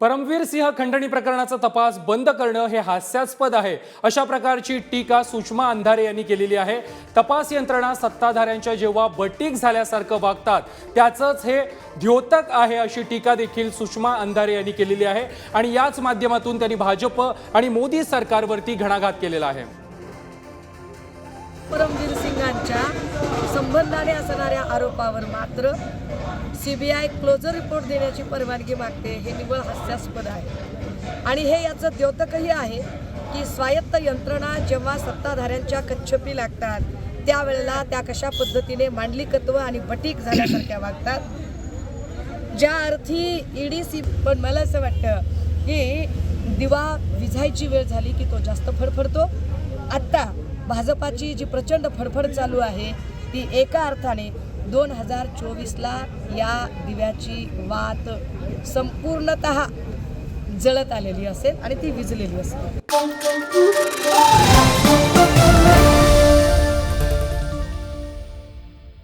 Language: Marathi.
परमवीर सिंह खंडणी प्रकरणाचा तपास बंद करणं हे हास्यास्पद आहे, अशा प्रकारची टीका सुषमा अंधारे यांनी केलेली आहे। तपास यंत्रणा सत्ताधाऱ्यांच्या जेव्हा बटीक झाल्यासारखं वागतात त्याचंच हे द्योतक आहे, अशी टीका देखील सुषमा अंधारे यांनी केलेली आहे आणि याच माध्यमातून त्यांनी भाजप आणि मोदी सरकारवरती घणाघात केलेला आहे। परमवीर सिंगांच्या संबंधाने असणाऱ्या आरोपावर मात्र सीबीआय क्लोजर रिपोर्ट देण्याची परवानगी मागते, हे निव्वळ हास्यास्पद आहे। आणि हे याचं द्योतकही आहे की स्वायत्त यंत्रणा जेव्हा सत्ताधाऱ्यांच्या कच्छपी लागतात त्यावेळेला त्या कशा पद्धतीने मांडलिकत्व आणि बटीक झाल्यासारख्या वागतात। ज्या अर्थी ईडीसी, पण मला असं वाटतं की दिवा विझायची वेळ झाली की तो जास्त फडफडतो। आत्ता भाजपाची जी प्रचंड फडफड चालू आहे ती एका अर्थाने 2024ला या दिव्याची वात संपूर्णतः जळत आलेली असेल आणि ती विझलेली असेल।